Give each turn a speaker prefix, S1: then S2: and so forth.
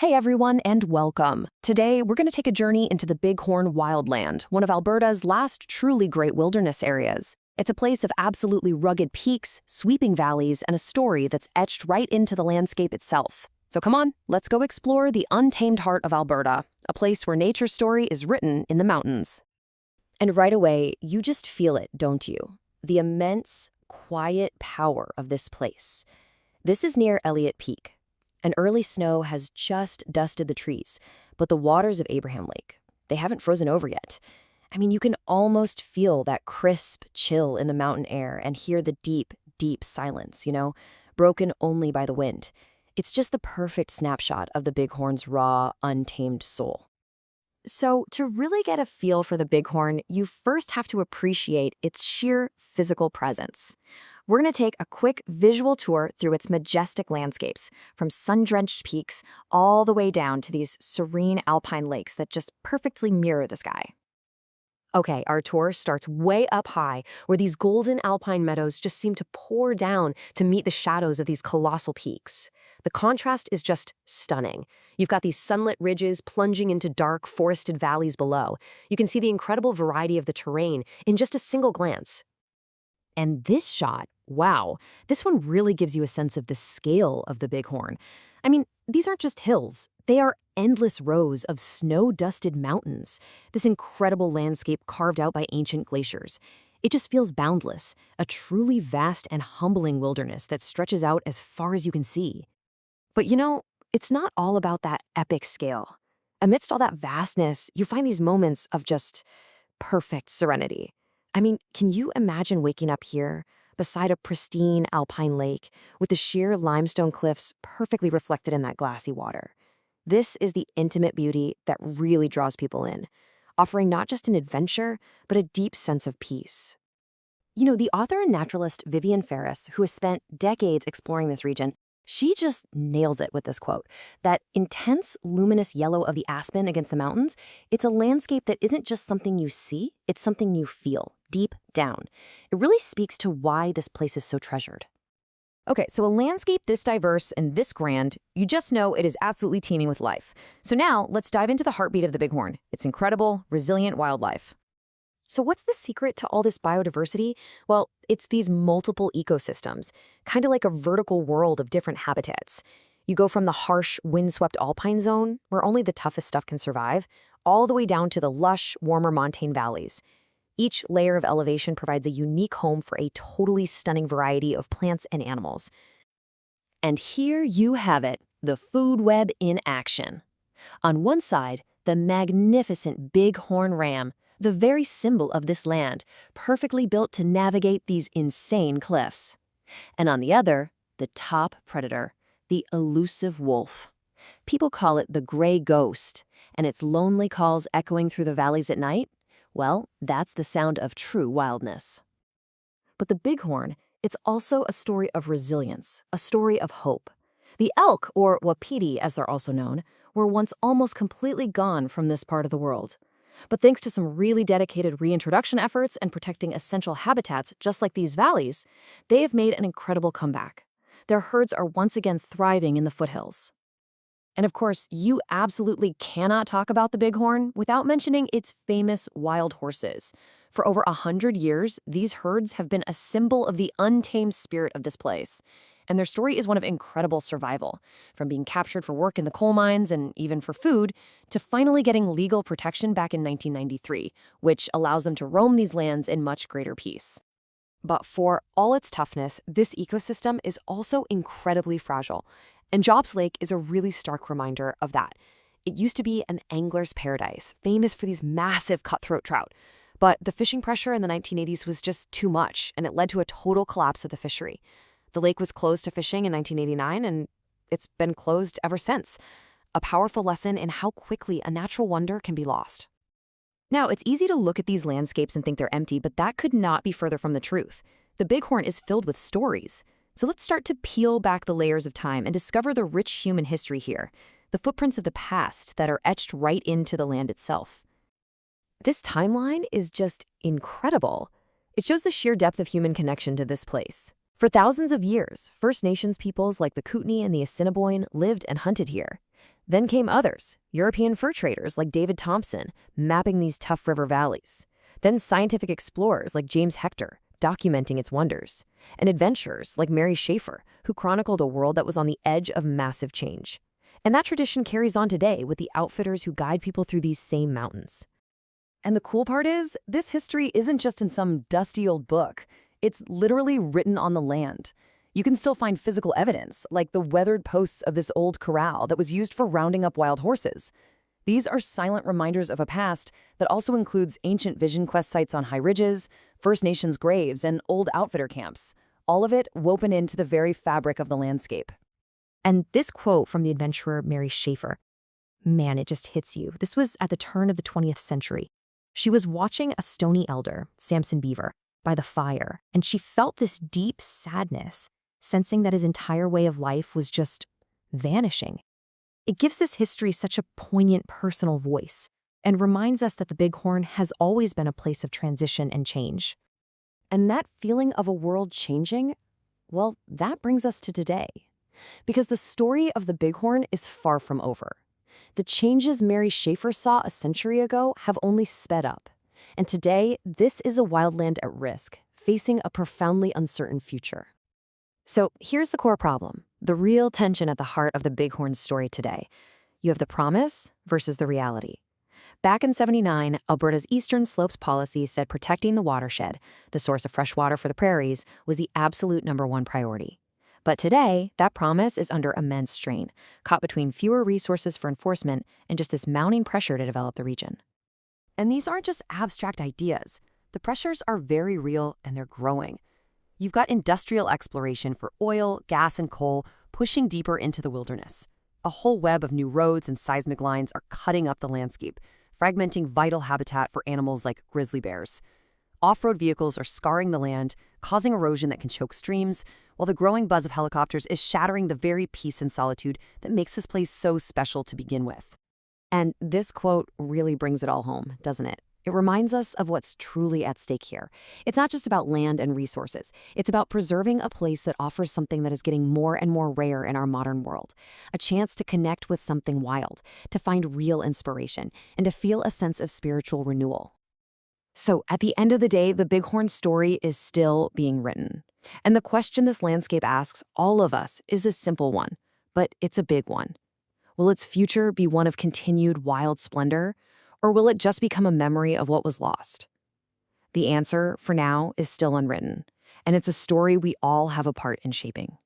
S1: Hey everyone, and welcome. Today, we're going to take a journey into the Bighorn Wildland, one of Alberta's last truly great wilderness areas. It's a place of absolutely rugged peaks, sweeping valleys, and a story that's etched right into the landscape itself. So come on, let's go explore the untamed heart of Alberta, a place where nature's story is written in the mountains. And right away, you just feel it, don't you? The immense, quiet power of this place. This is near Elliott Peak. An early snow has just dusted the trees, but the waters of Abraham Lake, they haven't frozen over yet. I mean, you can almost feel that crisp chill in the mountain air and hear the deep, deep silence, broken only by the wind. It's just the perfect snapshot of the Bighorn's raw, untamed soul. So, to really get a feel for the Bighorn, you first have to appreciate its sheer physical presence. We're going to take a quick visual tour through its majestic landscapes, from sun-drenched peaks all the way down to these serene alpine lakes that just perfectly mirror the sky. Okay, our tour starts way up high, where these golden alpine meadows just seem to pour down to meet the shadows of these colossal peaks. The contrast is just stunning. You've got these sunlit ridges plunging into dark, forested valleys below. You can see the incredible variety of the terrain in just a single glance. And this shot, wow, this one really gives you a sense of the scale of the Bighorn. I mean, these aren't just hills. They are endless rows of snow-dusted mountains, this incredible landscape carved out by ancient glaciers. It just feels boundless, a truly vast and humbling wilderness that stretches out as far as you can see. But it's not all about that epic scale. Amidst all that vastness, you find these moments of just perfect serenity. I mean, can you imagine waking up here, beside a pristine alpine lake, with the sheer limestone cliffs perfectly reflected in that glassy water? This is the intimate beauty that really draws people in, offering not just an adventure, but a deep sense of peace. The author and naturalist Vivian Ferris, who has spent decades exploring this region, she just nails it with this quote. That intense, luminous yellow of the aspen against the mountains, it's a landscape that isn't just something you see, it's something you feel, deep down. It really speaks to why this place is so treasured. Okay, so a landscape this diverse and this grand, you just know it is absolutely teeming with life. So now, let's dive into the heartbeat of the Bighorn. It's incredible, resilient wildlife. So what's the secret to all this biodiversity? Well, it's these multiple ecosystems, kind of like a vertical world of different habitats. You go from the harsh, windswept alpine zone, where only the toughest stuff can survive, all the way down to the lush, warmer montane valleys. Each layer of elevation provides a unique home for a totally stunning variety of plants and animals. And here you have it, the food web in action. On one side, the magnificent bighorn ram, the very symbol of this land, perfectly built to navigate these insane cliffs. And on the other, the top predator, the elusive wolf. People call it the gray ghost, and its lonely calls echoing through the valleys at night, well, that's the sound of true wildness. But the Bighorn, it's also a story of resilience, a story of hope. The elk, or wapiti as they're also known, were once almost completely gone from this part of the world. But thanks to some really dedicated reintroduction efforts and protecting essential habitats just like these valleys, they have made an incredible comeback. Their herds are once again thriving in the foothills. And of course, you absolutely cannot talk about the Bighorn without mentioning its famous wild horses. For over 100 years, these herds have been a symbol of the untamed spirit of this place. And their story is one of incredible survival, from being captured for work in the coal mines and even for food, to finally getting legal protection back in 1993, which allows them to roam these lands in much greater peace. But for all its toughness, this ecosystem is also incredibly fragile. And Jobs Lake is a really stark reminder of that. It used to be an angler's paradise, famous for these massive cutthroat trout. But the fishing pressure in the 1980s was just too much, and it led to a total collapse of the fishery. The lake was closed to fishing in 1989, and it's been closed ever since. A powerful lesson in how quickly a natural wonder can be lost. Now, it's easy to look at these landscapes and think they're empty, but that could not be further from the truth. The Bighorn is filled with stories. So let's start to peel back the layers of time and discover the rich human history here, the footprints of the past that are etched right into the land itself. This timeline is just incredible. It shows the sheer depth of human connection to this place. For thousands of years, First Nations peoples like the Kootenai and the Assiniboine lived and hunted here. Then came others, European fur traders like David Thompson, mapping these tough river valleys. Then scientific explorers like James Hector, documenting its wonders. And adventurers like Mary Schaefer, who chronicled a world that was on the edge of massive change. And that tradition carries on today with the outfitters who guide people through these same mountains. And the cool part is, this history isn't just in some dusty old book. It's literally written on the land. You can still find physical evidence, like the weathered posts of this old corral that was used for rounding up wild horses. These are silent reminders of a past that also includes ancient vision quest sites on high ridges, First Nations graves, and old outfitter camps, all of it woven into the very fabric of the landscape. And this quote from the adventurer Mary Schaefer, man, it just hits you. This was at the turn of the 20th century. She was watching a stony elder, Samson Beaver, by the fire, and she felt this deep sadness, sensing that his entire way of life was just vanishing. It gives this history such a poignant personal voice and reminds us that the Bighorn has always been a place of transition and change. And that feeling of a world changing, well, that brings us to today. Because the story of the Bighorn is far from over. The changes Mary Schaefer saw a century ago have only sped up. And today, this is a wildland at risk, facing a profoundly uncertain future. So here's the core problem, the real tension at the heart of the Bighorn's story today. You have the promise versus the reality. Back in '79, Alberta's Eastern Slopes policy said protecting the watershed, the source of fresh water for the prairies, was the absolute #1 priority. But today, that promise is under immense strain, caught between fewer resources for enforcement and just this mounting pressure to develop the region. And these aren't just abstract ideas. The pressures are very real and they're growing. You've got industrial exploration for oil, gas, and coal pushing deeper into the wilderness. A whole web of new roads and seismic lines are cutting up the landscape, fragmenting vital habitat for animals like grizzly bears. Off-road vehicles are scarring the land, causing erosion that can choke streams, while the growing buzz of helicopters is shattering the very peace and solitude that makes this place so special to begin with. And this quote really brings it all home, doesn't it? It reminds us of what's truly at stake here. It's not just about land and resources. It's about preserving a place that offers something that is getting more and more rare in our modern world. A chance to connect with something wild, to find real inspiration, and to feel a sense of spiritual renewal. So at the end of the day, the Bighorn story is still being written. And the question this landscape asks all of us is a simple one, but it's a big one. Will its future be one of continued wild splendor, or will it just become a memory of what was lost? The answer, for now, is still unwritten, and it's a story we all have a part in shaping.